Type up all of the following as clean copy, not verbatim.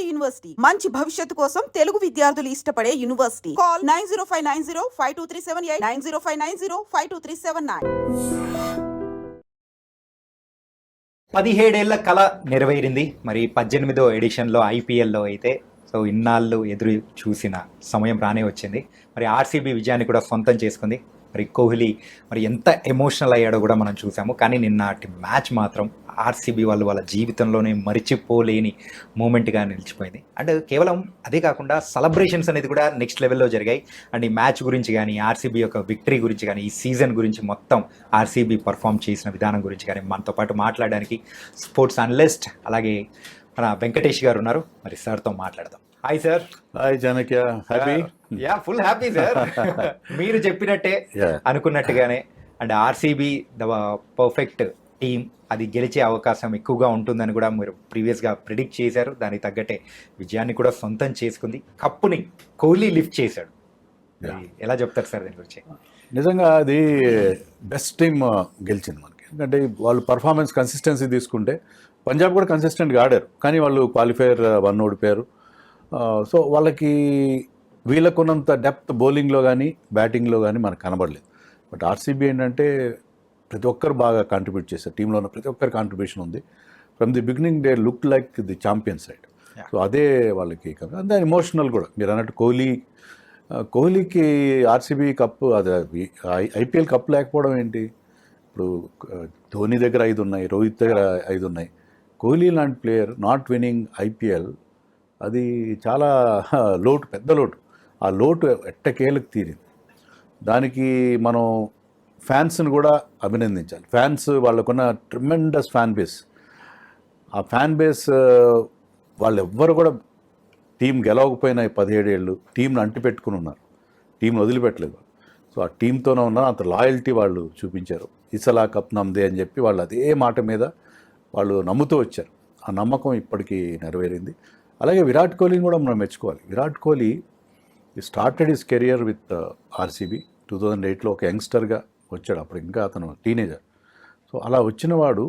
University మంచి భవిష్యత్తు కోసం తెలుగు విద్యార్థులు ఇష్టపడే యూనివర్సిటీ. కాల్ 9059052378 9059052379. 17 ఏళ్ల కళ నెరవేరింది. మరి 18వ ఎడిషన్లో ఐపీఎల్లో అయితే సో ఇన్నాళ్ళు ఎదురు చూసిన సమయం రానే వచ్చింది. మరి ఆర్సీబీ విజయాన్ని కూడా సొంతం చేసుకుంది. మరి కోహ్లీ మరి ఎంత ఎమోషనల్ అయ్యాడో కూడా మనం చూసాము. కానీ నిన్నటి మ్యాచ్ మాత్రం ఆర్సీబీ వాళ్ళ జీవితంలోనే మరిచిపోలేని మూమెంట్గా నిలిచిపోయింది. అండ్ కేవలం అదే కాకుండా సెలబ్రేషన్స్ అనేది కూడా నెక్స్ట్ లెవెల్లో జరిగాయి. అండ్ ఈ మ్యాచ్ గురించి కానీ, ఆర్సీబీ యొక్క విక్టరీ గురించి కానీ, ఈ సీజన్ గురించి మొత్తం ఆర్సీబీ పర్ఫామ్ చేసిన విధానం గురించి కానీ మనతో పాటు మాట్లాడడానికి స్పోర్ట్స్ అనలిస్ట్ అలాగే మన వెంకటేష్ గారు ఉన్నారు. మరి సార్తో మాట్లాడదాం. Hi sir. Hi Janakya, happy? Yeah, full happy sir. మీరు చెప్పినట్టే అనుకున్నట్టుగానే and RCB the perfect team, అది గెలిచే అవకాశం ఎక్కువగా ఉంటుందని కూడా మీరు ప్రీవియస్గా ప్రిడిక్ట్ చేశారు. దానికి తగ్గట్టే విజయాన్ని కూడా సొంతం చేసుకుంది. కప్పుని కోహ్లీ లిఫ్ట్ చేశాడు. ఎలా చెప్తారు సార్ దీని గురించి? నిజంగా అది బెస్ట్ టీమ్ గెలిచింది మనకి. ఎందుకంటే వాళ్ళు పర్ఫార్మెన్స్ కన్సిస్టెన్సీ తీసుకుంటే పంజాబ్ కూడా కన్సిస్టెంట్గా ఆడారు, కానీ వాళ్ళు క్వాలిఫైయర్ 1 ఓడిపోయారు. సో వాళ్ళకి వీళ్ళకున్నంత డెప్త్ బౌలింగ్లో కానీ బ్యాటింగ్లో కానీ మనకు కనబడలేదు. బట్ ఆర్సీబీ ఏంటంటే ప్రతి ఒక్కరు బాగా కాంట్రిబ్యూట్ చేశారు. టీంలో ఉన్న ప్రతి ఒక్కరి కాంట్రిబ్యూషన్ ఉంది. From the beginning they look like the champion side. So అదే వాళ్ళకి అంతే ఎమోషనల్ కూడా. మీరు అన్నట్టు కోహ్లీకి ఆర్సీబీ కప్పు, అది ఐపీఎల్ కప్ లేకపోవడం ఏంటి? ఇప్పుడు ధోని దగ్గర 5 ఉన్నాయి, రోహిత్ దగ్గర 5 ఉన్నాయి. కోహ్లీ లాంటి ప్లేయర్ నాట్ విన్నింగ్ ఐపీఎల్, అది చాలా లోటు, పెద్ద లోటు. ఆ లోటు ఎట్టకేలకు తీరింది. దానికి మనం ఫ్యాన్స్ని కూడా అభినందించాలి. ఫ్యాన్స్ వాళ్ళకున్న ట్రిమెండస్ ఫ్యాన్ బేస్. ఆ ఫ్యాన్ బేస్ వాళ్ళు ఎవ్వరు కూడా టీం గెలవకపోయినా 17 ఏళ్ళు టీంని అంటిపెట్టుకుని ఉన్నారు. టీంని వదిలిపెట్టలేదు. సో ఆ టీంతోనే ఉన్నారు. అంత లాయల్టీ వాళ్ళు చూపించారు. ఇసలా కప్ నమ్మదే అని చెప్పి వాళ్ళు అదే మాట మీద వాళ్ళు నమ్ముతూ వచ్చారు. ఆ నమ్మకం ఇప్పటికీ నెరవేరింది. అలాగే విరాట్ కోహ్లీని కూడా మనం మెచ్చుకోవాలి. Virat Kohli started his career with RCB 2008లో ఒక యంగ్స్టర్గా వచ్చాడు. అప్పుడు ఇంకా అతను టీనేజర్. సో అలా వచ్చిన వాడు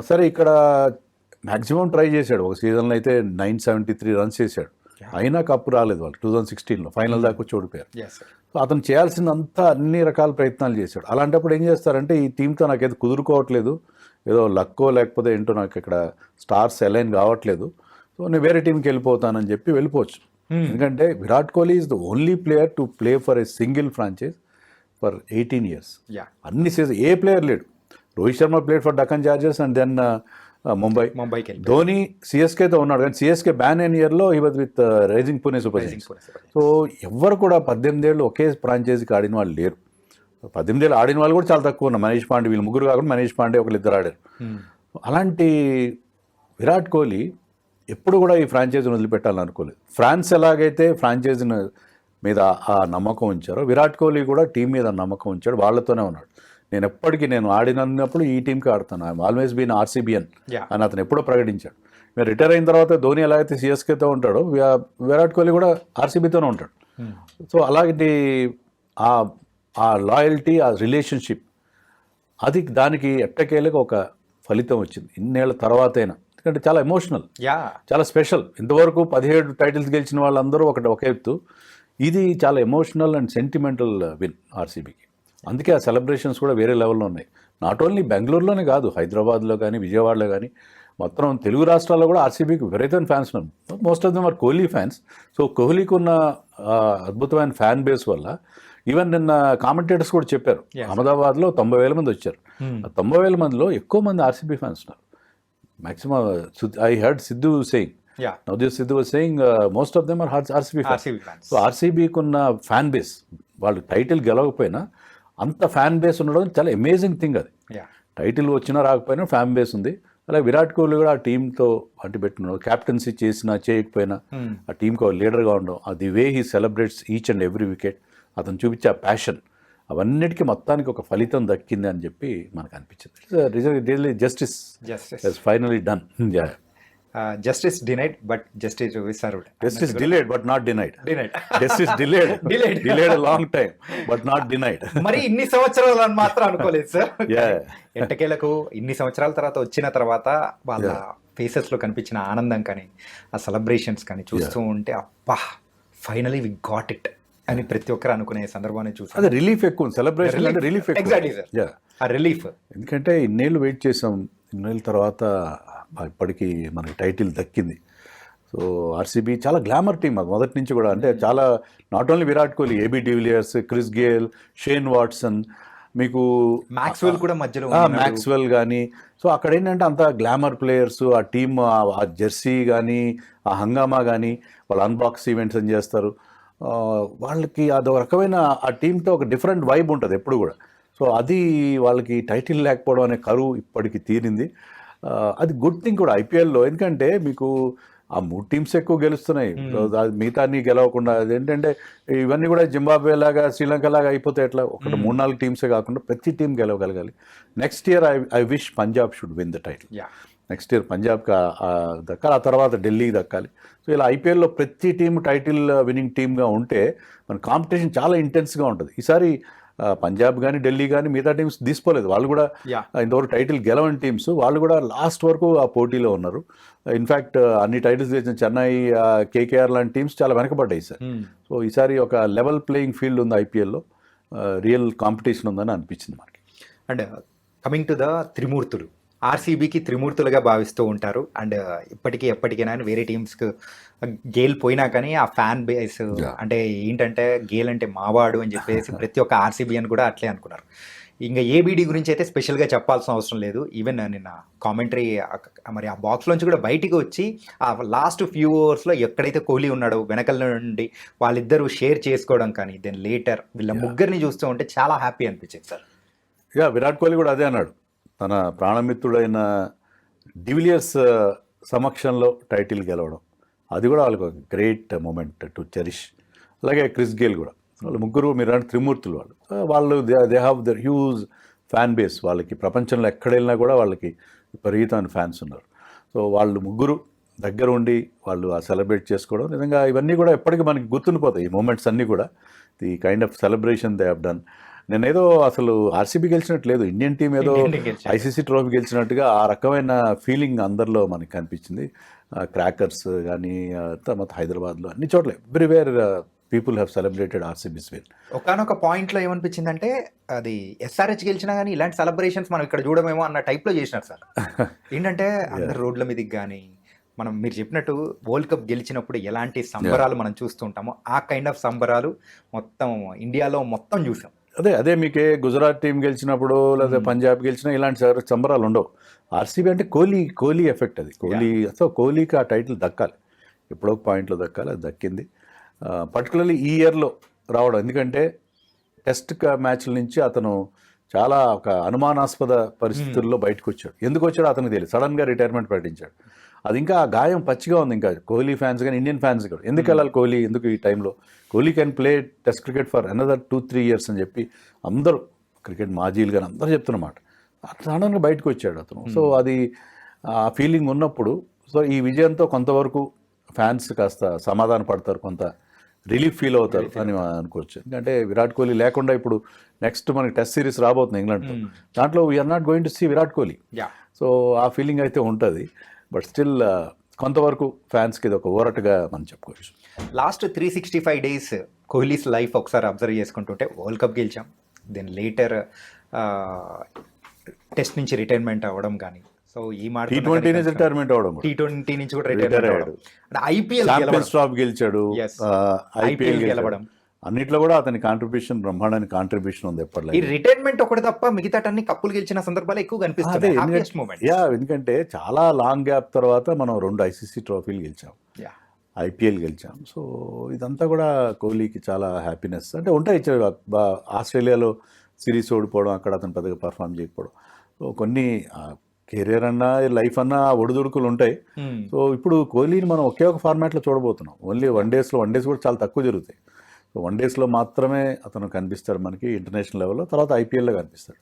సరే ఇక్కడ మ్యాక్సిమం ట్రై చేశాడు. ఒక సీజన్లో అయితే 973 రన్స్ చేశాడు. అయినా కప్పు రాలేదు వాళ్ళు. 2016లో ఫైనల్ దాకా వచ్చి ఓడిపోయారు. సో అతను చేయాల్సిందంతా అన్ని రకాల ప్రయత్నాలు చేశాడు. అలాంటప్పుడు ఏం చేస్తారంటే ఈ టీంతో నాకైతే కుదురుకోవట్లేదు, ఏదో లక్కో లేకపోతే ఏంటో నాకు ఇక్కడ స్టార్స్ అలైన్ కావట్లేదు, సో నేను వేరే టీంకి వెళ్ళిపోతానని చెప్పి వెళ్ళిపోవచ్చు. ఎందుకంటే Virat Kohli is the only player to play for a single franchise for 18 years. అన్ని సీజన్ ఏ ప్లేయర్ లేడు. Rohit Sharma played for Deccan Chargers and then ముంబైకి. ధోని సిఎస్కేతో ఉన్నాడు, కానీ సిఎస్కే బ్యాన్ అయిన ఇయర్లో he was with Rising Pune Super Kings. So ఎవ్వరు కూడా 18 ఏళ్ళు ఒకే ఫ్రాంచైజీకి ఆడిన వాళ్ళు లేరు. 18 ఏళ్ళు ఆడిన వాళ్ళు కూడా చాలా తక్కువ ఉన్నారు. మనీష్ పాండే, వీళ్ళు ముగ్గురు కాకుండా మనీష్ పాండే ఒకళ్ళిద్దరు ఆడారు. అలాంటి విరాట్ కోహ్లీ ఎప్పుడు కూడా ఈ ఫ్రాంచైజీని వదిలిపెట్టాలని అనుకోలేదు. ఫ్రాన్స్ ఎలాగైతే ఫ్రాంచైజీని మీద ఆ నమ్మకం ఉంచారో విరాట్ కోహ్లీ కూడా టీం మీద నమ్మకం ఉంచాడు. వాళ్ళతోనే ఉన్నాడు. నేను ఎప్పటికీ నేను ఆడినప్పుడు ఈ టీంకి ఆడుతాను, ఐఎమ్ ఆల్వేస్ బీన్ ఆర్సీబీఎన్ అని అతను ఎప్పుడో ప్రకటించాడు. మీరు రిటైర్ అయిన తర్వాత ధోని ఎలా అయితే సిఎస్కేతో ఉంటాడో విరాట్ కోహ్లీ కూడా ఆర్సీబీతోనే ఉంటాడు. సో అలాంటి ఆ లాయల్టీ, ఆ రిలేషన్షిప్, అది దానికి ఎట్టకేలకు ఒక ఫలితం వచ్చింది ఇన్నేళ్ల తర్వాత అయినా. ఎందుకంటే చాలా ఎమోషనల్, చాలా స్పెషల్. ఇంతవరకు 17 టైటిల్స్ గెలిచిన వాళ్ళందరూ ఒక ఎత్తు, ఇది చాలా ఎమోషనల్ అండ్ సెంటిమెంటల్ విన్ ఆర్సీబీకి. అందుకే ఆ సెలబ్రేషన్స్ కూడా వేరే లెవెల్లో ఉన్నాయి. నాట్ ఓన్లీ బెంగళూరులోనే కాదు, హైదరాబాద్లో కానీ విజయవాడలో కానీ మొత్తం తెలుగు రాష్ట్రాల్లో కూడా ఆర్సీబీకి విపరీతమైన ఫ్యాన్స్ ఉన్నారు. Most of them are Kohli fans. So కోహ్లీకి ఉన్న అద్భుతమైన ఫ్యాన్ బేస్ వల్ల ఈవెన్ నిన్న కామెంటేటర్స్ కూడా చెప్పారు, అహ్మదాబాద్లో 90,000 మంది వచ్చారు. ఆ 90,000 మందిలో ఎక్కువ మంది ఆర్సీబీ ఫ్యాన్స్ ఉన్నారు. Maximum, I heard Sidhu saying. Now this Sidhu was saying most of them are RCB fans. So RCB కున్న ఫ్యాన్ బేస్, వాళ్ళు టైటిల్ గెలవకపోయినా అంత ఫ్యాన్ బేస్ ఉండడం చాలా అమేజింగ్ థింగ్. అది టైటిల్ వచ్చినా రాకపోయినా ఫ్యాన్ బేస్ ఉంది. అలాగే విరాట్ కోహ్లీ కూడా ఆ టీంతో పెట్టుకున్నాడు. క్యాప్టెన్సీ చేసినా చేయకపోయినా ఆ టీంకి ఒక లీడర్గా ఉండడం, the way he celebrates each and every wicket, అతను చూపించే ఆ ప్యాషన్, అవన్నిటికీ మొత్తానికి ఒక ఫలితం దక్కింది అని చెప్పి మనకు అనిపించింది. Justice finally done. Justice denied, but justice served. Justice delayed, but not denied. Justice delayed. Delayed a long time, but not denied. మరి ఇన్ని సంవత్సరాలు అని మాత్రం అనుకోలేదు సార్. ఎట్టకేలకు ఇన్ని సంవత్సరాల తర్వాత వచ్చిన తర్వాత వాళ్ళ ఫేసెస్లో కనిపించిన ఆనందం కానీ ఆ సెలబ్రేషన్స్ కానీ చూస్తూ ఉంటే అబ్బా ఫైనలీ వి గాట్ ఇట్ అని ప్రతి ఒక్కరు అనుకునే సందర్భాన్ని చూసాను. అదే రిలీఫ్ ఎక్కువ, సెలబ్రేషన్ అంటే రిలీఫ్ ఎగ్జాక్ట్లీ సార్. యా, ఆ రిలీఫ్ ఎందుకంటే ఇన్నేళ్ళు వెయిట్ చేసాం, ఇన్నేళ్ళ తర్వాత ఇప్పటికీ మనకి టైటిల్ దక్కింది. సో ఆర్సీబీ చాలా గ్లామర్ టీమ్ అది మొదటి నుంచి కూడా. అంటే చాలా not only Virat Kohli, AB de Villiers, Chris Gayle, Shane Watson, మీకు మ్యాక్స్వెల్ కూడా మధ్యలో మ్యాక్స్వెల్ కానీ. సో అక్కడ ఏంటంటే అంత గ్లామర్ ప్లేయర్స్, ఆ టీమ్, ఆ జెర్సీ కానీ, ఆ హంగామా కానీ, వాళ్ళు అన్బాక్స్ ఈవెంట్స్ అని చేస్తారు. వాళ్ళకి అదొక రకమైన ఆ టీంతో ఒక డిఫరెంట్ వైబ్ ఉంటుంది ఎప్పుడు కూడా. సో అది వాళ్ళకి టైటిల్ లేకపోవడం అనే కరువు ఇప్పటికి తీరింది. అది గుడ్ థింగ్ కూడా ఐపీఎల్లో, ఎందుకంటే మీకు ఆ 3 టీమ్స్ ఎక్కువ గెలుస్తున్నాయి, మిగతా అన్ని గెలవకుండా. అదేంటంటే ఇవన్నీ కూడా జింబాబ్వే లాగా, శ్రీలంక లాగా అయిపోతే ఎట్లా, ఒకటి 3-4 టీమ్సే కాకుండా ప్రతి టీం గెలవగలగాలి. Next year I wish Punjab should win the title. Next year పంజాబ్కి దక్కాలి, ఆ తర్వాత ఢిల్లీకి దక్కాలి. సో ఇలా ఐపీఎల్లో ప్రతి టీం టైటిల్ విన్నింగ్ టీమ్గా ఉంటే మన కాంపిటీషన్ చాలా ఇంటెన్స్గా ఉంటుంది. ఈసారి పంజాబ్ కానీ, ఢిల్లీ కానీ మిగతా టీమ్స్ తీసుకోలేదు, వాళ్ళు కూడా ఇంతవరకు టైటిల్ గెలవని టీమ్స్, వాళ్ళు కూడా లాస్ట్ వరకు ఆ పోటీలో ఉన్నారు. ఇన్ఫ్యాక్ట్ అన్ని టైటిల్స్ తెచ్చిన చెన్నై, కేకేఆర్ లాంటి టీమ్స్ చాలా వెనకబడ్డాయి సార్. సో ఈసారి ఒక లెవెల్ ప్లేయింగ్ ఫీల్డ్ ఉంది ఐపీఎల్లో, రియల్ కాంపిటీషన్ ఉందని అనిపించింది మనకి. అండ్ కమింగ్ టు ద త్రిమూర్తులు, ఆర్సీబీకి త్రిమూర్తులుగా భావిస్తూ ఉంటారు. అండ్ ఇప్పటికీ ఎప్పటికైనా వేరే టీమ్స్కి గేల్ పోయినా కానీ ఆ ఫ్యాన్ బేస్ అంటే ఏంటంటే గేల్ అంటే మావాడు అని చెప్పేసి ప్రతి ఒక్క ఆర్సీబీ అని కూడా అట్లే అనుకున్నారు. ఇంకా ఏబీడీ గురించి అయితే స్పెషల్గా చెప్పాల్సిన అవసరం లేదు. ఈవెన్ నిన్న కామెంటరీ మరి ఆ బాక్స్లోంచి కూడా బయటికి వచ్చి ఆ లాస్ట్ ఫ్యూ అవర్స్లో ఎక్కడైతే కోహ్లీ ఉన్నాడో వెనకల నుండి వాళ్ళిద్దరూ షేర్ చేసుకోవడం కానీ, దెన్ లేటర్ వీళ్ళ ముగ్గురిని చూస్తూ ఉంటే చాలా హ్యాపీ అనిపించింది సార్. విరాట్ కోహ్లీ కూడా అదే అన్నాడు, తన ప్రాణమిత్రుడైన డివిలియర్స్ సమక్షంలో టైటిల్ గెలవడం అది కూడా వాళ్ళకి ఒక గ్రేట్ మూమెంట్ టు చెరిష్. అలాగే క్రిస్ గేల్ కూడా, వాళ్ళు ముగ్గురు మీరు అంటే త్రిమూర్తులు. వాళ్ళు they have their huge fan base. వాళ్ళకి ప్రపంచంలో ఎక్కడ వెళ్ళినా కూడా వాళ్ళకి విపరీతమైన ఫ్యాన్స్ ఉన్నారు. సో వాళ్ళు ముగ్గురు దగ్గర ఉండి వాళ్ళు ఆ సెలబ్రేట్ చేసుకోవడం నిజంగా ఇవన్నీ కూడా ఎప్పటికీ మనకి గుర్తుండిపోతాయి, ఈ మూమెంట్స్ అన్నీ కూడా. The kind of celebration they have done. నేనేదో అసలు ఆర్సీబీ గెలిచినట్టు లేదు, ఇండియన్ టీం ఏదో ఐసీసీ ట్రోఫీ గెలిచినట్టుగా ఆ రకమైన ఫీలింగ్ అందరిలో మనకి కనిపించింది. క్రాకర్స్ కానీ తర్వాత హైదరాబాద్లో అన్ని చోట్ల everywhere people have celebrated RCB's win. ఒకనొక పాయింట్లో ఏమనిపించిందంటే అది ఎస్ఆర్హెచ్ గెలిచినా కానీ ఇలాంటి సెలబ్రేషన్స్ మనం ఇక్కడ చూడమేమో అన్న టైప్లో చేసినారు సార్. ఏంటంటే అందరు రోడ్ల మీదకి కానీ మనం మీరు చెప్పినట్టు వరల్డ్ కప్ గెలిచినప్పుడు ఎలాంటి సంబరాలు మనం చూస్తుంటామో ఆ కైండ్ ఆఫ్ సంబరాలు మొత్తం ఇండియాలో మొత్తం చూసాం. అదే మీకే గుజరాత్ టీం గెలిచినప్పుడు లేదా పంజాబ్ గెలిచినా ఇలాంటి సంబరాలు ఉండవు. ఆర్సీబీ అంటే కోహ్లీ ఎఫెక్ట్ అది. కోహ్లీకి ఆ టైటిల్ దక్కాలి, ఎప్పుడో పాయింట్లో దక్కాలి, అది దక్కింది. పర్టికులర్లీ ఈ ఇయర్లో రావడం, ఎందుకంటే టెస్ట్ మ్యాచ్ల నుంచి అతను చాలా ఒక అనుమానాస్పద పరిస్థితుల్లో బయటకు వచ్చాడు. ఎందుకు వచ్చాడో అతనికి తెలియదు, సడన్గా రిటైర్మెంట్ ప్రకటించాడు. అది ఇంకా ఆ గాయం పచ్చిగా ఉంది ఇంకా కోహ్లీ ఫ్యాన్స్ కానీ ఇండియన్ ఫ్యాన్స్ కూడా. ఎందుకు వెళ్ళాలి కోహ్లీ, ఎందుకు ఈ టైంలో, Kohli can play test cricket for another 2-3 years అని చెప్పి అందరూ క్రికెట్ మాజీలు కానీ అందరూ చెప్తున్నమాట. సడన్గా బయటకు వచ్చాడు అతను. సో అది ఆ ఫీలింగ్ ఉన్నప్పుడు, సో ఈ విజయంతో కొంతవరకు ఫ్యాన్స్ కాస్త సమాధాన పడతారు, కొంత రిలీఫ్ ఫీల్ అవుతారు అని అనుకోవచ్చు. ఎందుకంటే విరాట్ కోహ్లీ లేకుండా ఇప్పుడు నెక్స్ట్ మనకి టెస్ట్ సిరీస్ రాబోతుంది ఇంగ్లాండ్తో, దాంట్లో we are not going to see Virat Kohli. So ఆ ఫీలింగ్ అయితే ఉంటుంది. బట్ స్టిల్ కొంతవరకు ఫ్యాన్స్కి ఇది ఒక ఊరటగా మనం చెప్పుకోవచ్చు. లాస్ట్ 365 days కోహ్లీస్ లైఫ్ ఒకసారి అబ్జర్వ్ చేసుకుంటుంటే వరల్డ్ కప్ గెలిచాం, దెన్ లేటర్ టెస్ట్ నుంచి రిటైర్మెంట్ అవ్వడం కానీ, సో ఈ మాట T20 నుంచి రిటైర్మెంట్ అవ్వడం, T20 నుంచి కూడా రిటైర్మెంట్ అవ్వడం, ఐపీఎల్ గెలిచాడు, ఐపీఎల్ గెలవడం, అన్నిట్లో కూడా అతని కాంట్రిబ్యూషన్ బ్రహ్మాండమైన కాంట్రిబ్యూషన్ ఉంది ఎప్పటిలో. ఈ రిటైర్మెంట్ ఒకటి తప్ప మిగతా అన్ని కప్పులు గెలిచిన సందర్భాలు ఎక్కువ కనిపిస్తాయి. ఎందుకంటే చాలా లాంగ్ గ్యాప్ తర్వాత మనం 2 ఐసీసీ ట్రోఫీలు గెలిచాం, ఐపీఎల్ గెలిచాం. సో ఇదంతా కూడా కోహ్లీకి చాలా హ్యాపీనెస్. అంటే ఉంటాయి, ఆస్ట్రేలియాలో సిరీస్ ఓడిపోవడం, అక్కడ అతను పెద్దగా పర్ఫామ్ చేయకపోవడం, సో కొన్ని కెరీర్ అన్నా లైఫ్ అన్నా ఒడిదుడుకులు ఉంటాయి. సో ఇప్పుడు కోహ్లీని మనం ఒకే ఒక ఫార్మాట్లో చూడబోతున్నాం. ఓన్లీ వన్ డేస్ కూడా చాలా తక్కువ జరుగుతాయి. సో 1 days మాత్రమే అతను కనిపిస్తాడు మనకి ఇంటర్నేషనల్ లెవెల్లో, తర్వాత ఐపీఎల్లో కనిపిస్తాడు.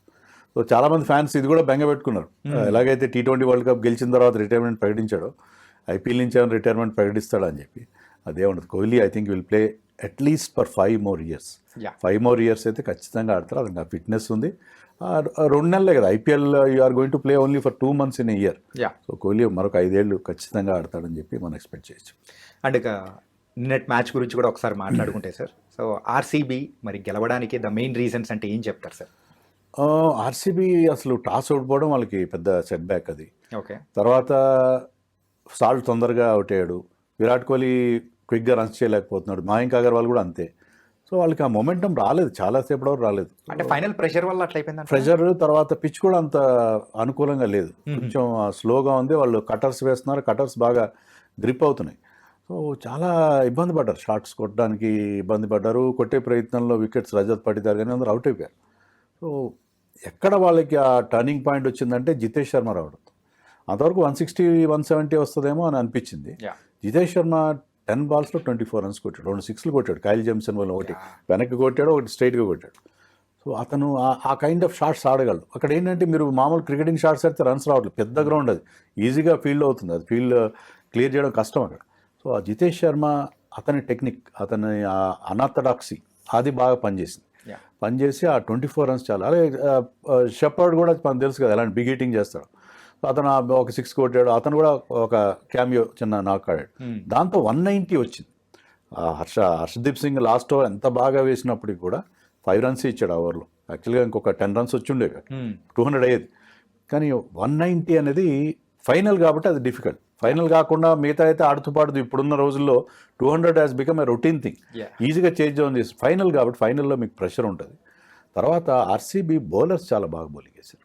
సో చాలామంది ఫ్యాన్స్ ఇది కూడా బెంగ పెట్టుకున్నారు, ఎలాగైతే T20 వరల్డ్ కప్ గెలిచిన తర్వాత రిటైర్మెంట్ ప్రకటించాడో ఐపీఎల్ నుంచి ఏమైనా రిటైర్మెంట్ ప్రకటిస్తాడు అని చెప్పి. అదే ఉండదు. Kohli I think will play at least for 5 more years. 5 more years అయితే ఖచ్చితంగా ఆడతారు. అతనికి ఆ ఫిట్నెస్ ఉంది, 2 నెలలే కదా IPL, you are going to play only for 2 months in year. Yeah. So Kohli మరొక 5 ఏళ్ళు ఖచ్చితంగా ఆడతాడని చెప్పి మనం ఎక్స్పెక్ట్ చేయొచ్చు. అండ్ ఇక నిన్నటి మ్యాచ్ గురించి కూడా ఒకసారి మాట్లాడుకుంటే సార్, సో ఆర్సీబీ మరి గెలవడానికి ద మెయిన్ రీజన్స్ అంటే ఏం చెప్తారు సార్? ఆర్సీబీ అసలు టాస్ ఓడిపోవడం వాళ్ళకి పెద్ద సెట్ బ్యాక్ అది. ఓకే. తర్వాత సాల్ట్ తొందరగా అవుట్ అయ్యాడు, విరాట్ కోహ్లీ క్విక్గా రన్స్ చేయలేకపోతున్నాడు, మయాంక్ అగర్వాల్ కూడా అంతే. సో వాళ్ళకి ఆ మొమెంటం రాలేదు, చాలాసేపు వరకు రాలేదు. అంటే ఫైనల్ ప్రెషర్ వల్ల అట్లా అయిపోయింది. ప్రెషర్, తర్వాత పిచ్ కూడా అంత అనుకూలంగా లేదు, కొంచెం స్లోగా ఉంది. వాళ్ళు కటర్స్ వేస్తున్నారు, కటర్స్ బాగా గ్రిప్ అవుతున్నాయి. సో చాలా ఇబ్బంది పడ్డారు, షాట్స్ కొట్టడానికి ఇబ్బంది పడ్డారు. కొట్టే ప్రయత్నంలో వికెట్స్ రజత్ పడిదారు కానీ అందరూ అవుట్ అయిపోయారు. సో ఎక్కడ వాళ్ళకి ఆ టర్నింగ్ పాయింట్ వచ్చిందంటే జితేష్ శర్మ రావడం. అంతవరకు 160, 170 వస్తుందేమో అని అనిపించింది. జితేష్ శర్మ 10 balsలో 24 runs కొట్టాడు, 2 6లు కొట్టాడు. కైల్ జెమ్సన్ వల్ల ఒకటి వెనక్కి కొట్టాడు, ఒకటి స్ట్రైట్గా కొట్టాడు. సో అతను ఆ కైండ్ ఆఫ్ షాట్స్ ఆడగలడు. అక్కడ ఏంటంటే మీరు మామూలు క్రికెటింగ్ షాట్స్ అయితే రన్స్ రావట్లేదు, పెద్ద గ్రౌండ్ అది, ఈజీగా ఫీల్డ్ అవుతుంది, అది ఫీల్డ్ క్లియర్ చేయడం కష్టం అక్కడ. సో ఆ జితేష్ శర్మ, అతని టెక్నిక్, అతని అనార్థడాక్సీ అది బాగా పనిచేసింది. పనిచేసి ఆ 24 runs చాలు. అలాగే షెపర్డ్ కూడా మనకు తెలుసు కదా ఎలాంటి బిగ్ హిట్టింగ్ చేస్తాడు. అతను ఒక 6 కొట్టాడు, అతను కూడా ఒక క్యామియో చిన్న నాక్ ఆడాడు. దాంతో 190 వచ్చింది. హర్షదీప్ సింగ్ లాస్ట్ ఓవర్ ఎంత బాగా వేసినప్పటికి కూడా 5 runs ఇచ్చాడు ఆ ఓవర్లో. యాక్చువల్గా ఇంకొక 10 runs వచ్చి ఉండే 200 అయ్యేది. కానీ 190 అనేది ఫైనల్ కాబట్టి అది డిఫికల్ట్. ఫైనల్ కాకుండా మిగతా అయితే ఆడుతూ పాడుతూ ఇప్పుడున్న రోజుల్లో 200 has become a routine thing, ఈజీగా చేంజ్ ఆన్ చేసి. ఫైనల్ కాబట్టి ఫైనల్లో మీకు ప్రెషర్ ఉంటుంది. తర్వాత ఆర్సీబీ బౌలర్స్ చాలా బాగా బౌలింగ్ చేశారు,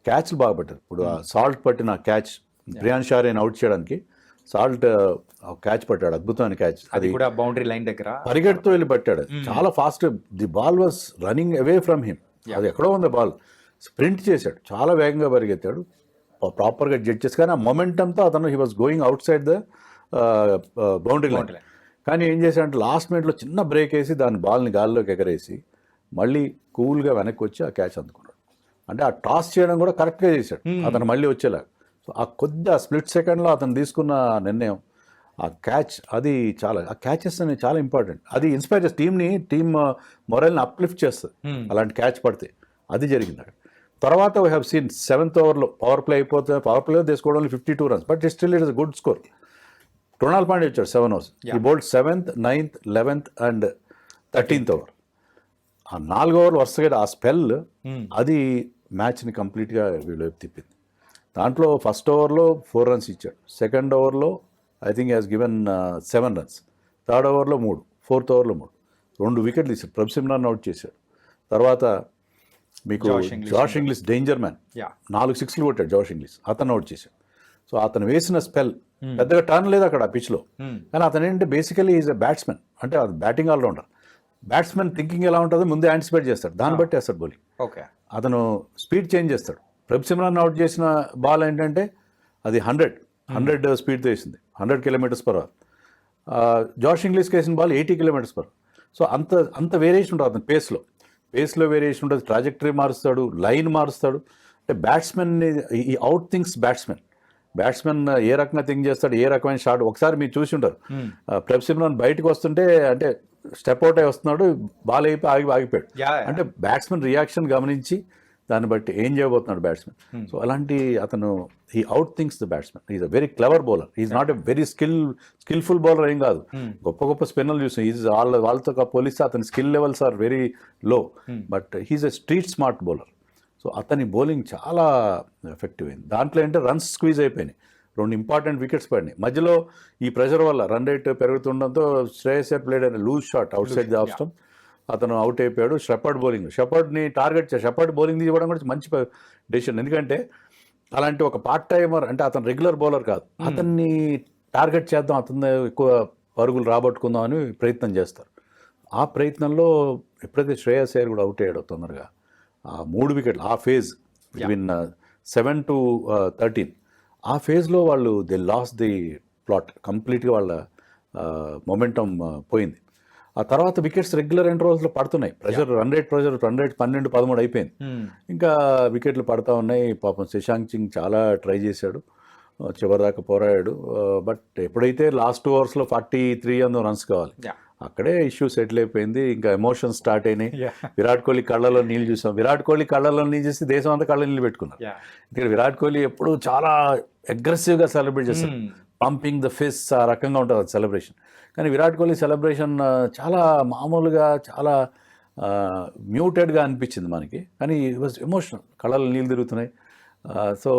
క్యాచ్లు బాగా పట్టారు. ఇప్పుడు ఆ సాల్ట్ పట్టిన క్యాచ్, బ్రియాన్ షారేని అవుట్ చేయడానికి సాల్ట్ క్యాచ్ పట్టాడు, అద్భుతమైన క్యాచ్. అది కూడా బౌండరీ లైన్ దగ్గర పరిగెడుతూ వెళ్ళి పట్టాడు, చాలా fast. The ball was running away from him, అది ఎక్కడో ఉంది బాల్, స్ప్రింట్ చేశాడు, చాలా వేగంగా పరిగెత్తాడు, ప్రాపర్గా జడ్జ్ చేసి. కానీ ఆ మొమెంటంతో అతను he was going out side the boundary line. కానీ ఏం చేశాడంటే లాస్ట్ మినిట్లో చిన్న బ్రేక్ వేసి దాని బాల్ని గాల్లోకి ఎగరేసి మళ్ళీ కూల్గా వెనక్కి వచ్చి ఆ క్యాచ్ అందుకున్నాడు. అంటే ఆ టాస్ చేయడం కూడా కరెక్ట్గా చేశాడు అతను మళ్ళీ వచ్చేలాగా. సో ఆ కొద్ది స్ప్లిట్ సెకండ్లో అతను తీసుకున్న నిర్ణయం, ఆ క్యాచ్, అది చాలా, ఆ క్యాచెస్ అనేవి చాలా ఇంపార్టెంట్. అది ఇన్స్పైర్ చేస్తుంది టీమ్ మొరల్ని అప్లిఫ్ట్ చేస్తుంది అలాంటి క్యాచ్ పడితే. అది జరిగింది అక్కడ. తర్వాత వీ హ్యావ్ సీన్ 7th ఓవర్లో పవర్ ప్లే అయిపోతే, పవర్ ప్లేలో తీసుకోవడం 52 runs, but still it is good score. Krunal Pandey వచ్చాడు 7 overs, ఈ bowled 7th, 9th, 11th and 13th over. ఆ 4 overs వరుసగా ఆ స్పెల్ అది మ్యాచ్ని కంప్లీట్గా వీళ్ళు తిప్పింది. దాంట్లో ఫస్ట్ ఓవర్లో 4 runs ఇచ్చాడు, సెకండ్ ఓవర్లో I think has given 7 runs, third ఓవర్లో 3, ఫోర్త్ ఓవర్లో 3, 2 వికెట్లు ఇచ్చాడు. ప్రభ్ సిమ్రాన్ అవుట్ చేశాడు. తర్వాత మీకు జాష్ ఇంగ్లీష్ డేంజర్ మ్యాన్, 4 6లు కొట్టాడు జాష్ ఇంగ్లీష్, అతను అవుట్ చేశాడు. సో అతను వేసిన స్పెల్ పెద్దగా టర్న్ లేదు అక్కడ పిచ్లో, కానీ అతను ఏంటంటే బేసికలీ ఈజ్ ఎ బ్యాట్స్మెన్, అంటే అది బ్యాటింగ్ ఆల్రౌండర్. బ్యాట్స్మెన్ థింకింగ్ ఎలా ఉంటుందో ముందే యాంటిసిపేట్ చేస్తాడు, దాన్ని బట్టి వేస్తాడు బౌలింగ్. ఓకే, అతను స్పీడ్ చేంజ్ చేస్తాడు. ప్రభ్ సిమ్రాన్ అవుట్ చేసిన బాల్ ఏంటంటే అది 100 స్పీడ్తో వేసింది, 100 km/h. జాష్ ఇంగ్లీష్కి వేసిన బాల్ 80 km/h. సో అంత వేరియేషన్ ఉంటుంది అతని పేస్లో వేరియేషన్ ఉంటుంది, ట్రాజెక్టరీ మారుస్తాడు, లైన్ మారుస్తాడు. అంటే బ్యాట్స్మెన్ ఈ అవుట్ థింగ్స్ బ్యాట్స్మెన్ ఏ రకంగా థింక్ చేస్తాడు, ఏ రకమైన షాట్. ఒకసారి మీరు చూసి ఉంటారు, ప్రభ్ సిమ్రాన్ బయటకు వస్తుంటే అంటే స్టెప్ అవుట్ అయి వస్తున్నాడు, బాల్ అయిపోయి ఆగిపోయాడు. అంటే బ్యాట్స్మెన్ రియాక్షన్ గమనించి దాన్ని బట్టి ఏం చేయబోతున్నాడు బ్యాట్స్మెన్. సో అలాంటి అతను he out thinks the batsmen. Is a very clever bowler, is not a very skilful bowler ఏం కాదు. గొప్ప స్పిన్నర్లు చూసాం, ఈజ్ వాళ్ళతో పోలిస్తే అతని skill levels are very low, but he's a street smart bowler. So అతని బౌలింగ్ చాలా ఎఫెక్టివ్ అయింది. దాంట్లో ఏంటంటే రన్స్ స్క్వీజ్ అయిపోయినాయి, 2 ఇంపార్టెంట్ వికెట్స్ పడినాయి. మధ్యలో ఈ ప్రెషర్ వల్ల రన్ రేట్ పెరుగుతుండడంతో శ్రేయస్ అయ్యర్ ప్లేడ్ అయిన loose shot outside the off stump, అతను అవుట్ అయిపోయాడు. షెపర్డ్ని టార్గెట్ చేసి షెపర్డ్ బౌలింగ్ తీసుకోవడం కూడా మంచి డెసిషన్. ఎందుకంటే అలాంటి ఒక పార్ట్ టైమర్, అంటే అతను రెగ్యులర్ బౌలర్ కాదు, అతన్ని టార్గెట్ చేద్దాం, అతను ఎక్కువ పరుగులు రాబట్టుకుందాం అని ప్రయత్నం చేస్తారు. ఆ ప్రయత్నంలో ఎప్పుడైతే శ్రేయస్ అయ్యర్ కూడా అవుట్ అయ్యాడో తొందరగా, ఆ 3 వికెట్లు ఆ ఫేజ్ బిట్వీన్ 7 to 13, ఆ ఫేజ్లో వాళ్ళు దే లాస్ ది ప్లాట్ కంప్లీట్గా, వాళ్ళ మొమెంటం పోయింది. ఆ తర్వాత వికెట్స్ రెగ్యులర్ ఇంటర్వల్స్లో పడుతున్నాయి, రన్ రేట్ 12, 13 అయిపోయింది, ఇంకా వికెట్లు పడతా ఉన్నాయి. పాపం శశాంక్ సింగ్ చాలా ట్రై చేశాడు, చివరిదాకా పోరాడాడు. బట్ ఎప్పుడైతే లాస్ట్ 2 overs 43 runs కావాలి, అక్కడే ఇష్యూ సెటిల్ అయిపోయింది. ఇంకా ఎమోషన్స్ స్టార్ట్ అయినాయి. Yeah. విరాట్ కోహ్లీ కళ్ళలో నీళ్ళు చూసాం. విరాట్ కోహ్లీ కళ్ళలో నీళ్ళు చూసి దేశం అంతా కళ్ళ నీళ్ళు పెట్టుకున్నారు. Yeah. ఇక్కడ విరాట్ కోహ్లీ ఎప్పుడు చాలా అగ్రెసివ్గా సెలబ్రేట్ చేస్తారు. పంపింగ్ ద ఫిస్ ఆ రకంగా ఉంటుంది సెలబ్రేషన్. కానీ విరాట్ కోహ్లీ సెలబ్రేషన్ చాలా మామూలుగా చాలా మ్యూటెడ్గా అనిపించింది మనకి. కానీ ఇట్ వాజ్ ఎమోషనల్, కళ్ళలో నీళ్ళు తిరుగుతున్నాయి. సో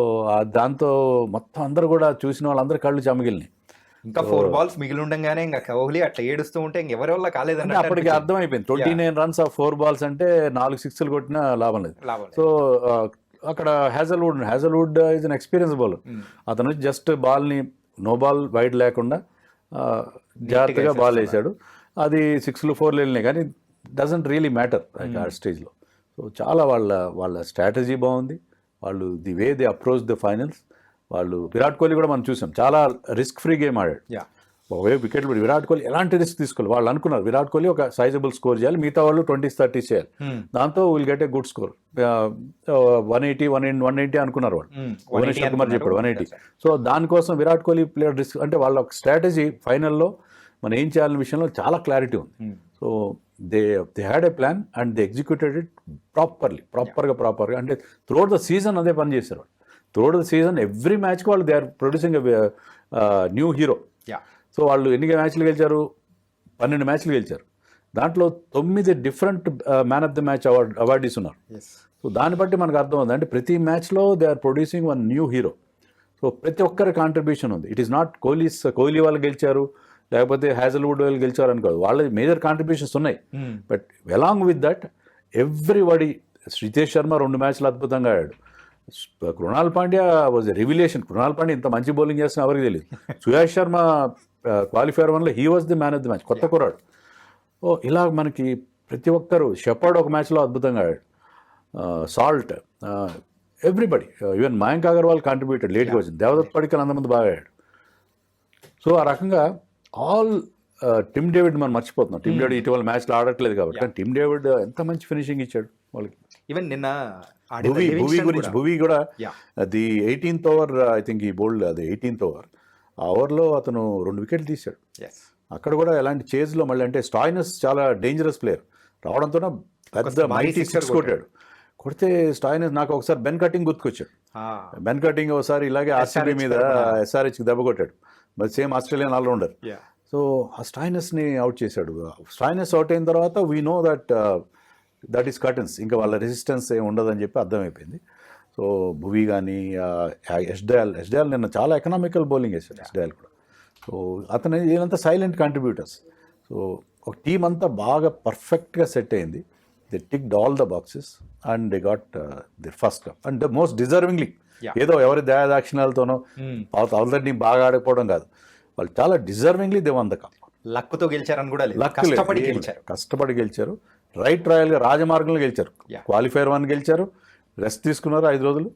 దాంతో మొత్తం అందరూ కూడా చూసిన వాళ్ళందరూ కళ్ళు చెమగిలినాయి. ఇంకా 4 balls మిగిలి ఉండగానే ఇంకా కోహ్లీ అట్లా ఏడుస్తూ ఉంటే ఇంకెవరి వల్ల అంటే కాలేదంటే అప్పటికి అర్థమైపోయింది 29 runs ఆ 4 balls అంటే 4 6లు కొట్టినా లాభం లేదు. సో అక్కడ Hazlewood is an experience bowler. అతను జస్ట్ బాల్ని నో బాల్ వైడ్ లేకుండా జాగ్రత్తగా బాల్ వేసాడు. అది 6లు 4లు వెళ్ళినాయి. కానీ డజంట్ రియలీ మ్యాటర్ ఆ స్టేజ్లో. సో చాలా వాళ్ళ స్ట్రాటజీ బాగుంది. వాళ్ళు the way they approach the finals. వాళ్ళు విరాట్ కోహ్లీ కూడా మనం చూసాం చాలా రిస్క్ ఫ్రీ గేమ్ ఆడాడు. ఒకవైపు వికెట్లు పడి విరాట్ కోహ్లీ ఎలాంటి రిస్క్ తీసుకోవాలి. వాళ్ళు అనుకున్నారు విరాట్ కోహ్లీ ఒక సైజబుల్ స్కోర్ చేయాలి, మిగతా వాళ్ళు 20s 30s చేయాలి, దాంతో will get a good score. 180 190 అనుకున్నారు వాళ్ళు. భువనేశ్వర్ కుమార్ చెప్పాడు 180. సో దానికోసం విరాట్ కోహ్లీ ప్లేయర్ రిస్క్ అంటే వాళ్ళ ఒక స్ట్రాటజీ ఫైనల్లో మనం ఏం చేయాలనే విషయంలో చాలా క్లారిటీ ఉంది. So they had a plan and they executed it ప్రాపర్గా అంటే త్రూఅవుట్ ద సీజన్ అదే పని చేశారు వాళ్ళు. త్రూఅవుట్ ద సీజన్ ఎవ్రీ మ్యాచ్కి వాళ్ళు they are producing new hero. So వాళ్ళు ఎన్ని మ్యాచ్లు గెలిచారు? 12 మ్యాచ్లు గెలిచారు. దాంట్లో 9 different man of the match awardees ఉన్నారు. సో దాన్ని బట్టి మనకు అర్థం ఉంది అంటే ప్రతి మ్యాచ్లో they are producing one new hero. So ప్రతి ఒక్కరి కాంట్రిబ్యూషన్ ఉంది. ఇట్ ఈస్ నాట్ కోహ్లీ వాళ్ళు గెలిచారు లేకపోతే హ్యాజల్వుడ్ వాళ్ళు గెలిచారు అని కాదు, వాళ్ళ మేజర్ కాంట్రిబ్యూషన్స్ ఉన్నాయి. But along with that everybody, Sritesh Sharma 2 మ్యాచ్లు అద్భుతంగా ఆడాడు. Krunal Pandya was a revelation. Krunal Pandya ఇంత మంచి బౌలింగ్ చేస్తున్నా ఎవరికి తెలియదు. సుయాష్ శర్మ క్వాలిఫైర్ 1లో he was the man of the match, కొత్త కుర్రాడు. ఓ ఇలా మనకి ప్రతి ఒక్కరు, షెపర్డ్ ఒక మ్యాచ్లో అద్భుతంగా ఆడాడు, salt, everybody, even Mayank Agarwal contributed, లేట్గా వచ్చింది, దేవదత్ పడికల్ అంతమంది బాగా ఆడాడు. సో ఆ రకంగా ఆల్ టిమ్ డేవిడ్ మనం మర్చిపోతున్నాం. టిమ్ డేవిడ్ ఇటీవల మ్యాచ్లో ఆడట్లేదు కాబట్టి, కానీ టిమ్ డేవిడ్ ఎంత మంచి ఫినిషింగ్ ఇచ్చాడు వాళ్ళకి. ఈవెన్ నిన్న భువి కూడా అది 18th ఓవర్ ఐ థింక్ ఈ బౌల్డ్ అది 18th ఓవర్. ఆ ఓవర్లో అతను 2 వికెట్లు తీశాడు. అక్కడ కూడా ఎలాంటి చేజ్లో మళ్ళీ అంటే స్టాయినస్ చాలా డేంజరస్ ప్లేయర్ రావడంతో పెద్ద మైటీ 6 కొడితే స్టాయినస్ నాకు ఒకసారి బెన్ కటింగ్ గుర్తుకొచ్చాడు. బెన్ కటింగ్ ఒకసారి ఇలాగే ఆర్సీబీ మీద SRHకి దెబ్బ కొట్టాడు, మరి సేమ్ ఆస్ట్రేలియన్ ఆల్రౌండర్. సో ఆ స్టాయినస్ని అవుట్ చేశాడు. స్టాయినస్ అవుట్ అయిన తర్వాత we know that is curtains, ఇంకా వాళ్ళ రెసిస్టెన్స్ ఏమి ఉండదని చెప్పి అర్థమైపోయింది. సో భువి కానీ ఎస్డయాల్ నిన్న చాలా ఎకనామికల్ బౌలింగ్ వేసాడు ఎస్డయాల్ కూడా. సో అతను ఈయనంతా సైలెంట్ కంట్రిబ్యూటర్స్. సో ఒక టీం అంతా బాగా పర్ఫెక్ట్గా సెట్ అయింది. They ticked all the boxes and they got the first cup and the most deservingly. ఏదో ఎవరి దయాదాక్షిణాలతోనో అవతల టీం బాగా ఆడకపోవడం కాదు, వాళ్ళు చాలా డిజర్వింగ్లీ దే వన్ ద కప్. లక్తో గెలిచారని కూడా కష్టపడి గెలిచారు. రైట్ రాయల్గా రాజమార్గంలో గెలిచారు. క్వాలిఫైర్ 1 గెలిచారు, రెస్ట్ తీసుకున్నారు 5 రోజులు,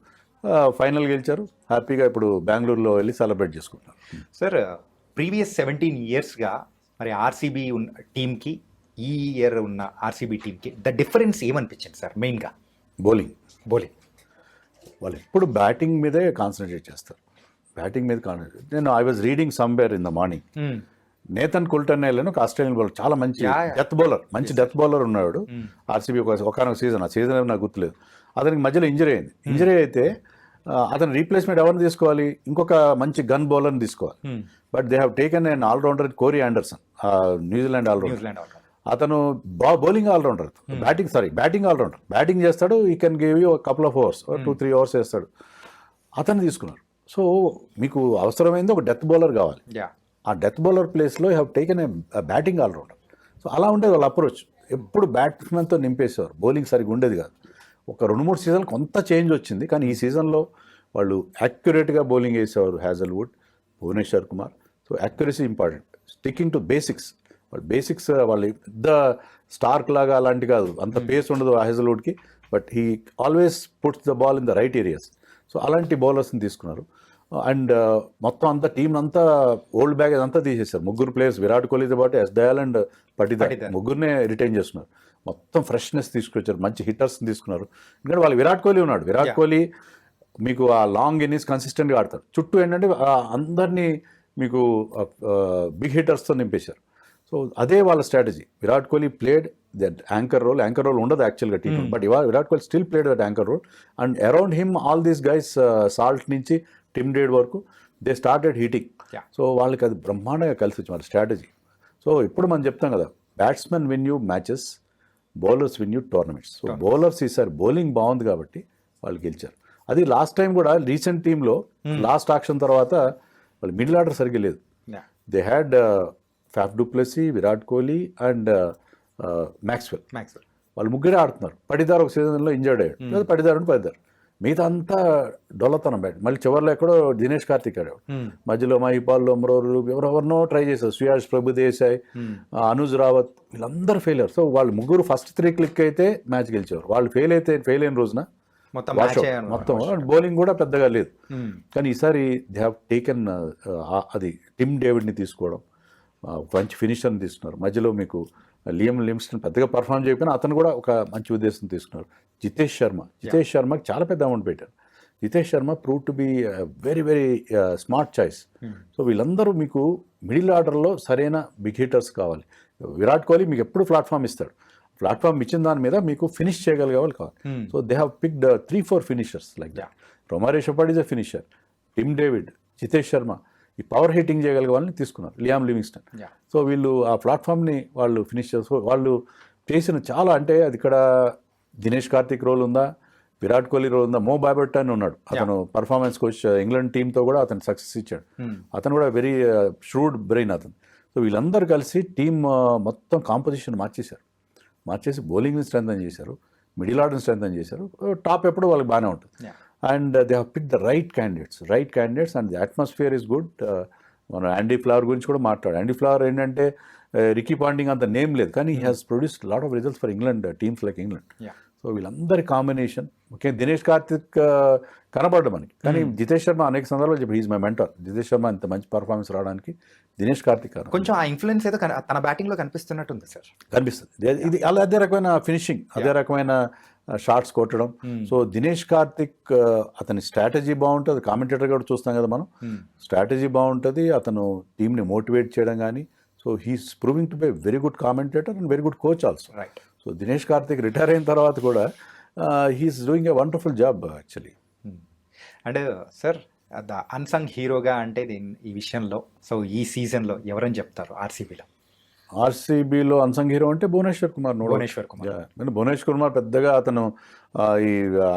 ఫైనల్ గెలిచారు. హ్యాపీగా ఇప్పుడు బెంగళూరులో వెళ్ళి సెలబ్రేట్ చేసుకుంటున్నారు. సార్ ప్రీవియస్ 17 yearsగా మరి ఆర్సీబీ ఉన్న టీంకి ఈ ఇయర్ ఉన్న ఆర్సీబీ టీంకి ద డిఫరెన్స్ ఏమనిపించింది సార్? మెయిన్గా బౌలింగ్ వాళ్ళు ఎప్పుడు బ్యాటింగ్ మీదే కాన్సన్ట్రేట్ చేస్తారు. నేను I was reading somewhere in the morning, Nathan Coulter Nile ఒక ఆస్ట్రేలియన్ బౌలర్, చాలా మంచి డెత్ బౌలర్ ఉన్నాడు ఆర్సీబీ ఒకనొక సీజన్. ఆ సీజన్ నాకు గుర్తులేదు. అతనికి మధ్యలో ఇంజరీ అయితే అతను రీప్లేస్మెంట్ ఎవరిని తీసుకోవాలి? ఇంకొక మంచి గన్ బౌలర్ని తీసుకోవాలి. But they have taken an allrounder Corey Anderson, New Zealand allrounder. అతను bowling allrounder, batting allrounder. Batting చేస్తాడు, he can give you couple of hours, 2-3 hours చేస్తాడు. అతన్ని తీసుకున్నారు. సో మీకు అవసరమైంది ఒక డెత్ బౌలర్ కావాలి. ఆ డెత్ బౌలర్ ప్లేస్లో have taken a batting allrounder. So అలా ఉండేది వాళ్ళ అప్రోచ్. ఎప్పుడు బ్యాట్స్మెన్తో నింపేసేవారు, బౌలింగ్ సరిగ్గా ఉండేది కాదు. ఒక 2-3 సీజన్లు కొంత చేంజ్ వచ్చింది, కానీ ఈ సీజన్లో వాళ్ళు యాక్యురేట్గా బౌలింగ్ వేసేవారు. Hazlewood, Bhuvneshwar Kumar. So accuracy important, sticking to basics. వాళ్ళు పెద్ద స్టార్క్ లాగా అలాంటి కాదు, అంత పేస్ ఉండదు హ్యాజల్వుడ్కి, but he always puts the ball in the right areas. So అలాంటి బౌలర్స్ని తీసుకున్నారు. అండ్ మొత్తం అంతా టీం అంతా ఓల్డ్ బ్యాగేజ్ అంతా తీసేశారు. 3 ప్లేయర్స్, విరాట్ కోహ్లీతో పాటు ఎస్డయాల్ అండ్ పటిదార్, 3 రిటైన్ చేస్తున్నారు. మొత్తం ఫ్రెష్నెస్ తీసుకొచ్చారు, మంచి హిట్టర్స్ని తీసుకున్నారు. ఎందుకంటే వాళ్ళు విరాట్ కోహ్లీ ఉన్నాడు. విరాట్ కోహ్లీ మీకు ఆ లాంగ్ ఇన్నింగ్స్ కన్సిస్టెంట్గా ఆడతారు. చుట్టూ ఏంటంటే అందరినీ మీకు బిగ్ హిట్టర్స్తో నింపేశారు. సో అదే వాళ్ళ strategy. Virat Kohli played that anchor role ఉండదు యాక్చువల్గా టీ20, but Virat Kohli still played that anchor role, and around him all these guys Salt నుంచి టిమ్ డేవిడ్ వరకు దే స్టార్టెడ్ హీటింగ్. సో వాళ్ళకి అది బ్రహ్మాండంగా కలిసి వచ్చింది వాళ్ళ స్ట్రాటజీ. సో ఇప్పుడు మనం చెప్తాం కదా, batsmen win you matches, bowlers win you tournaments. So bowlers ఈసారి బౌలింగ్ బాగుంది కాబట్టి వాళ్ళు గెలిచారు. అది లాస్ట్ టైం కూడా రీసెంట్ టీంలో లాస్ట్ ఆక్షన్ తర్వాత వాళ్ళు మిడిల్ ఆర్డర్ సరిగ్గా లేదు. They had Faf du Plessis, Virat Kohli and Maxwell. వాళ్ళు ముగ్గురే ఆడుతున్నారు. పడిదార్ ఒక సీజన్లో ఇంజర్డ్ అయ్యాడు, లేదా పడిదార్ మిగతా అంతా డొల్లతనం బ్యాట్. మళ్ళీ చివరిలో ఎక్కడో దినేష్ కార్తిక్ ఆడాడు, మధ్యలో మహిపాల్ లోమ్రోరు ఎవరెవరినో ట్రై చేశారు, సుయాష్ ప్రభుదేశాయ్, అనుజ్ రావత్, వీళ్ళందరూ ఫెయిల్. సో వాళ్ళు ముగ్గురు ఫస్ట్ 3 క్లిక్ అయితే మ్యాచ్ గెలిచేవారు. వాళ్ళు ఫెయిల్ అయిన రోజున మొత్తం బౌలింగ్ కూడా పెద్దగా లేదు. కానీ ఈసారి దే హ్యావ్ టేకెన్ అది టిమ్ డేవిడ్ని తీసుకోవడం, మంచి ఫినిషర్ని తీసుకున్నారు. మధ్యలో మీకు లియామ్ లివింగ్స్టన్ పెద్దగా పర్ఫామ్ చేయకపోయినా అతను కూడా ఒక మంచి ఉద్దేశం తీసుకున్నారు. జితేష్ శర్మకి చాలా పెద్ద అమౌంట్ పెట్టారు. Jitesh Sharma prove to be very very smart choice. So వీళ్ళందరూ మీకు మిడిల్ ఆర్డర్లో సరైన బిగ్ హిట్టర్స్ కావాలి. విరాట్ కోహ్లీ మీకు ఎప్పుడు ప్లాట్ఫామ్ ఇస్తాడు, ప్లాట్ఫామ్ ఇచ్చిన దాని మీద మీకు ఫినిష్ చేయగలిగే వాళ్ళు కావాలి. So they have picked 3-4 finishers like that. Romario Shepherd is a finisher, Tim David, Jitesh Sharma ఈ పవర్ హిట్టింగ్ చేయగలిగే వాళ్ళని తీసుకున్నారు, లియామ్ లివింగ్స్టన్. సో వీళ్ళు ఆ ప్లాట్ఫామ్ని వాళ్ళు ఫినిష్ చేస్తారు. వాళ్ళు చేసిన చాలా, అంటే అది ఇక్కడ దినేష్ కార్తిక్ రోల్ ఉందా, విరాట్ కోహ్లీ రోల్ ఉందా, మో బాబర్టన్ ఉన్నాడు, అతను పర్ఫార్మెన్స్ కోచ్ ఇంగ్లాండ్ టీంతో కూడా అతను సక్సెస్ ఇచ్చాడు. అతను కూడా వెరీ ష్రూడ్ బ్రెయిన్ అతను. సో వీళ్ళందరూ కలిసి టీమ్ మొత్తం కాంపోజిషన్ మార్చేసి బౌలింగ్ని స్ట్రెంథన్ చేశారు, మిడిల్ ఆర్డర్ని స్ట్రెంథన్ చేశారు. టాప్ ఎప్పుడు వాళ్ళకి బాగానే ఉంటుంది. And they have pick the right candidates and the atmosphere is good. మనం యాండీ ఫ్లవర్ గురించి కూడా మాట్లాడారు. యాండీ ఫ్లవర్ ఏంటంటే రికీ పాంటింగ్ అంత నేమ్ లేదు, కానీ he has produced lot of results for England teams like England. So వీళ్ళందరి combination, ముఖ్యంగా దినేష్ కార్తిక్ కనపడ్డం మనకి, కానీ జితేష్ శర్మ అనేక సందర్భాలు చెప్పి he's my mentor. Jitesh Sharma ఇంత మంచి పర్ఫార్మెన్స్ రావడానికి దినేష్ కార్తిక్ కొంచెం ఆ ఇన్ఫ్లుయెన్స్ అయితే తన బ్యాటింగ్లో కనిపిస్తున్నట్టుంది సార్. కనిపిస్తుంది. ఇది అదే రకమైన ఫినిషింగ్, అదే రకమైన షాట్స్ కొట్టడం. సో దినేష్ కార్తిక్ అతని స్ట్రాటజీ బాగుంటుంది. కామెంటేటర్ కూడా చూస్తాం కదా మనం, స్ట్రాటజీ బాగుంటుంది. అతను టీంని మోటివేట్ చేయడం కానీ, so he's proving to be very good commentator and very good coach also. Right. So Dinesh Karthik retire అయిన తర్వాత కూడా he's doing a wonderful job actually. And sir the unsung హీరోగా అంటే ఈ విషయంలో సో ఈ సీజన్లో ఎవరని చెప్తారు ఆర్సీబీలో అన్సంగ్ హీరో అంటే భువనేశ్వర్ కుమార్. భువనేశ్వర్ కుమార్ పెద్దగా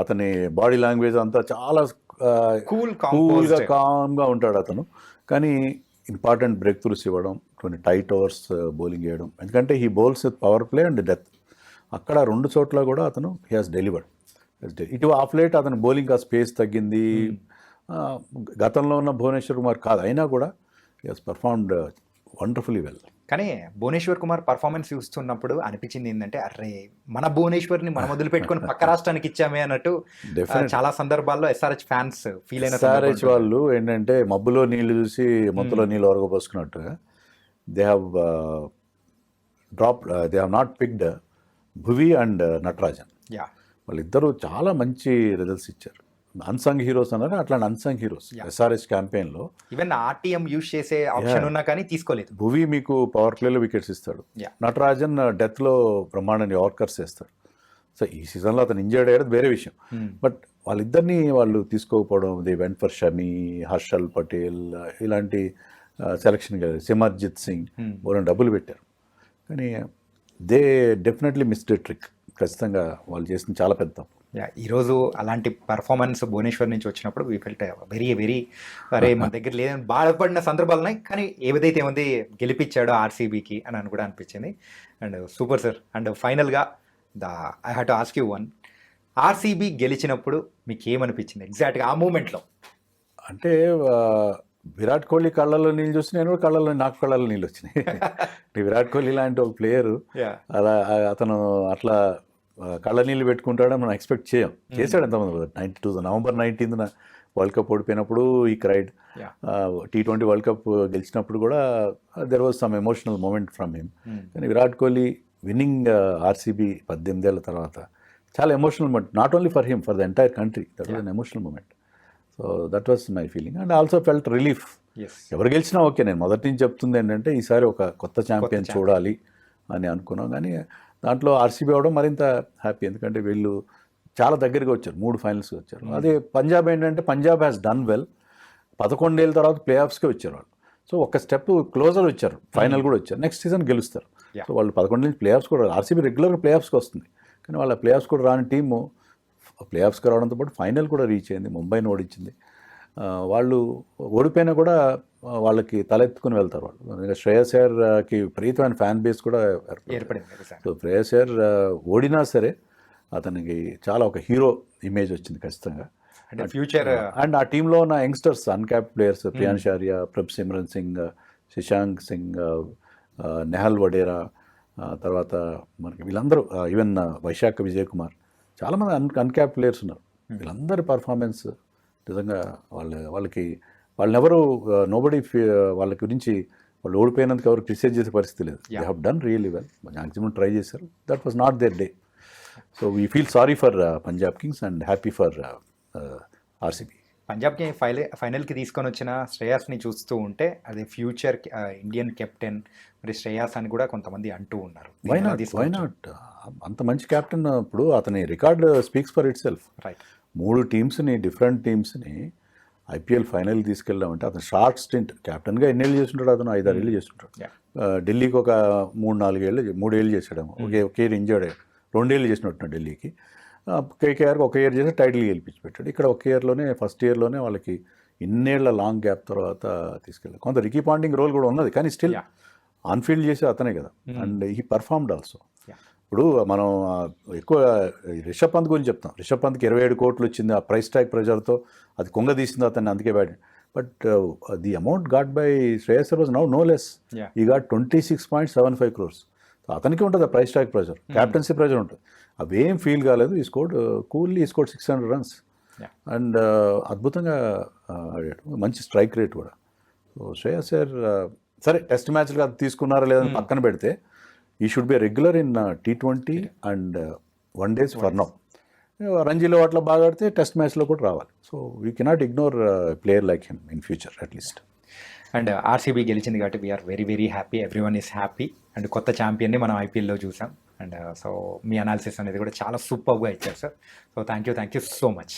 అతని బాడీ లాంగ్వేజ్ అంతా చాలా కూల్గా కామ్గా ఉంటాడు అతను. కానీ ఇంపార్టెంట్ బ్రేక్ త్రూస్ ఇవ్వడం, కొన్ని టైట్ ఓవర్స్ బౌలింగ్ చేయడం, ఎందుకంటే he bowls with power play and death. అక్కడ 2 చోట్ల కూడా అతను హీ హాస్ డెలివర్డ్. ఇటు ఆఫ్ లేట్ అతను బౌలింగ్ ఆ స్పేస్ తగ్గింది. గతంలో ఉన్న భువనేశ్వర్ కుమార్ కాదు, అయినా కూడా he has performed wonderfully well. కానీ భువనేశ్వర్ కుమార్ పర్ఫార్మెన్స్ చూస్తున్నప్పుడు అనిపించింది ఏంటంటే, అరే మన భువనేశ్వర్ని మనం వదిలిపెట్టుకొని పక్క రాష్ట్రానికి ఇచ్చామే అన్నట్టు చాలా సందర్భాల్లో ఎస్ఆర్హెచ్ ఫ్యాన్స్ ఫీల్ అయిన. ఎస్ఆర్హెచ్ వాళ్ళు ఏంటంటే మబ్బులో నీళ్లు చూసి మొత్తంలో నీళ్ళు ఒరగపోసుకున్నట్టుగా they have not picked Bhuvi and Natarajan. వాళ్ళిద్దరూ చాలా మంచి రిజల్ట్స్ ఇచ్చారు. అన్సంగ్ హీరోస్ అన్నారు, అట్లాంటి అన్సంగ్ హీరోస్ ఎస్ఆర్హెచ్ క్యాంపెయిన్లో. ఈవెన్ ఆర్టీఎం యూజ్ చేసే ఆప్షన్ ఉన్నా కానీ తీసుకోలేదు. భువి మీకు పవర్ ప్లేలో వికెట్స్ ఇస్తాడు, నటరాజన్ డెత్లో బ్రహ్మాండాన్ని యార్కర్స్ వేస్తాడు. సో ఈ సీజన్లో అతను ఇంజర్డ్ అయ్యేది వేరే విషయం, బట్ వాళ్ళిద్దరినీ వాళ్ళు తీసుకోకపోవడం, the went for Shami, Harshal Patel ఇలాంటి సెలక్షన్ కాదు, సిమర్జిత్ సింగ్ వాళ్ళని డబ్బులు పెట్టారు. కానీ దే డెఫినెట్లీ మిస్డ్ ట్రిక్. ఖచ్చితంగా వాళ్ళు చేసిన చాలా పెద్ద తప్పు. ఈరోజు అలాంటి పర్ఫార్మెన్స్ భువనేశ్వర్ నుంచి వచ్చినప్పుడు వీ ఫెల్ట్ వెరీ వెరీ అరే మన దగ్గర లేదని బాధపడిన సందర్భాలు ఉన్నాయి. కానీ ఏదైతే ఏముంది గెలిపించాడో ఆర్సీబీకి అని కూడా అనిపించింది. And super sir. అండ్ ఫైనల్గా I have to ask you one, RCB గెలిచినప్పుడు మీకు ఏమనిపించింది ఎగ్జాక్ట్గా ఆ మూమెంట్లో? అంటే విరాట్ కోహ్లీ కళ్ళల్లో నీళ్ళు చూసి నేను కూడా నాకు కళ్ళల్లో నీళ్ళు వచ్చినాయి. విరాట్ కోహ్లీ లాంటి ఒక ప్లేయరు అలా అతను అట్లా కళ్ళ నీళ్ళు పెట్టుకుంటాడని మనం ఎక్స్పెక్ట్ చేశాడు ఎంతమంది. 92 నవంబర్ 19న వరల్డ్ కప్ ఓడిపోయినప్పుడు ఈ క్రైడ్. T20 వరల్డ్ కప్ గెలిచినప్పుడు కూడా there was some emotional moment from him. కానీ విరాట్ కోహ్లీ విన్నింగ్ ఆర్సీబీ 18 ఏళ్ళ తర్వాత చాలా emotional moment, not only for him, for the entire country. That was an emotional moment. So so that was my feeling and also felt relief. Yes ఎవరు గెలిచినా okay, నేను మొదటి నుంచి చెప్తుంది ఏంటంటే ఈసారి ఒక కొత్త ఛాంపియన్ చూడాలి అని అనుకున్నాం. కానీ దాంట్లో ఆర్సీబీ అవడం మరింత హ్యాపీ, ఎందుకంటే వీళ్ళు చాలా దగ్గరగా వచ్చారు, 3 ఫైనల్స్కి వచ్చారు. అదే పంజాబ్ ఏంటంటే పంజాబ్ హ్యాస్ డన్ వెల్, 11 ఏళ్ళ తర్వాత ప్లే ఆఫ్స్కే వచ్చారు వాళ్ళు. సో ఒక స్టెప్ క్లోజర్ వచ్చారు, ఫైనల్ కూడా వచ్చారు, నెక్స్ట్ సీజన్ గెలుస్తారు. సో వాళ్ళు 11 నుంచి ప్లే ఆఫ్స్ కూడా, ఆర్సీబీ రెగ్యులర్గా ప్లే ఆఫ్స్కి వస్తుంది, కానీ వాళ్ళ ప్లే ఆఫ్స్ కూడా రాని టీము ప్లే ఆఫ్స్కి రావడంతో పాటు ఫైనల్ కూడా రీచ్ అయింది, ముంబైని ఓడించింది. వాళ్ళు ఓడిపోయినా కూడా వాళ్ళకి తలెత్తుకుని వెళ్తారు వాళ్ళు. శ్రేయస్ అయ్యర్కి విపరీతమైన ఫ్యాన్ బేస్ కూడా ఏర్పడింది. సో శ్రేయస్ అయ్యర్ ఓడినా సరే అతనికి చాలా ఒక హీరో ఇమేజ్ వచ్చింది ఖచ్చితంగా. అంటే ఫ్యూచర్ అండ్ ఆ టీంలో ఉన్న youngsters uncapped players, prions Arya, Prabh Simran Singh, Shashank Singh, Nehal Wadhera, తర్వాత మనకి వీళ్ళందరూ, ఈవెన్ వైశాఖ విజయ్ కుమార్, చాలామంది అన్క్యాప్డ్ ప్లేయర్స్ ఉన్నారు. వీళ్ళందరి పర్ఫార్మెన్స్ నిజంగా వాళ్ళెవరు నోబడి వాళ్ళ గురించి వాళ్ళు ఓడిపోయినందుకు ఎవరు క్రిటిసైజ్ చేసే పరిస్థితి లేదు. They have done really well, maximum try చేశారు. That was not there day. So we feel sorry for Punjab kings and happy for RCB. పంజాబ్కి ఫైనల్కి తీసుకొని వచ్చిన శ్రేయాస్ని చూస్తూ ఉంటే అది ఫ్యూచర్ ఇండియన్ కెప్టెన్ మరి శ్రేయాస్ అని కూడా కొంతమంది అంటూ ఉన్నారు. వై నాట్, అంత మంచి కెప్టెన్. ఇప్పుడు అతని record speaks for itself. Right, 3 టీమ్స్ని, డిఫరెంట్ టీమ్స్ని ఐపీఎల్ ఫైనల్ తీసుకెళ్ళామంటే అతను షార్ట్ స్టింట్ క్యాప్టెన్గా ఎన్నేళ్ళు చేస్తుంటాడు, అతను 5-6 ఏళ్ళు చేస్తుంటాడు. ఢిల్లీకి ఒక 3-4 ఏళ్ళు, 3 ఏళ్ళు చేసాడేమో, ఒకే ఇయర్ ఇంజర్డ్ అయ్యాడు, 2 ఏళ్ళు చేసినట్టున్నాడు ఢిల్లీకి. కేకేఆర్కి 1 ఇయర్ చేసి టైటిల్ గెలిపించి పెట్టాడు. ఇక్కడ 1 ఇయర్లోనే, ఫస్ట్ ఇయర్లోనే వాళ్ళకి ఇన్నేళ్ల లాంగ్ గ్యాప్ తర్వాత తీసుకెళ్ళాడు. కొంత రికీ పాంటింగ్ రోల్ కూడా ఉన్నది, కానీ స్టిల్ ఆన్ఫీల్డ్ చేసే అతనే కదా. And he performed also. ఇప్పుడు మనం ఎక్కువ రిషబ్ పంత్ గురించి చెప్తాం. రిషబ్ పంత్కి 27 కోట్లు వచ్చింది, ఆ ప్రైస్ ట్యాగ్ ప్రెజర్తో అది కొంగదీసింది అతన్ని, అందుకే bad. But the amount got by Shreyas was now no less. He got 26.75 crores. అతనికి ఉంటుంది ఆ price tag pressure, captaincy pressure ఉంటుంది. అవేం ఫీల్ కాలేదు. ఈ స్కోర్డ్ కూల్లీ, ఈ స్కోర్డ్ 600 runs అండ్ అద్భుతంగా ఆడాడు, మంచి స్ట్రైక్ రేట్ కూడా. సో శ్రేయస్ అయ్యర్ సరే టెస్ట్ మ్యాచ్లు అది తీసుకున్నారా లేదని పక్కన పెడితే he should be regular in T20 and 1 days for now. రంజీలో అట్లా బాగా ఆడితే టెస్ట్ మ్యాచ్లో కూడా రావాలి. So we cannot ignore player like him in future at least. And RCB గెలిచింది కాబట్టి we are very very happy, everyone is happy. And కొత్త ఛాంపియన్ని మనం ఐపీఎల్లో చూసాం. అండ్ సో మీ అనాలిసిస్ అనేది కూడా చాలా సూపర్గా ఇచ్చారు sir. So thank you so much.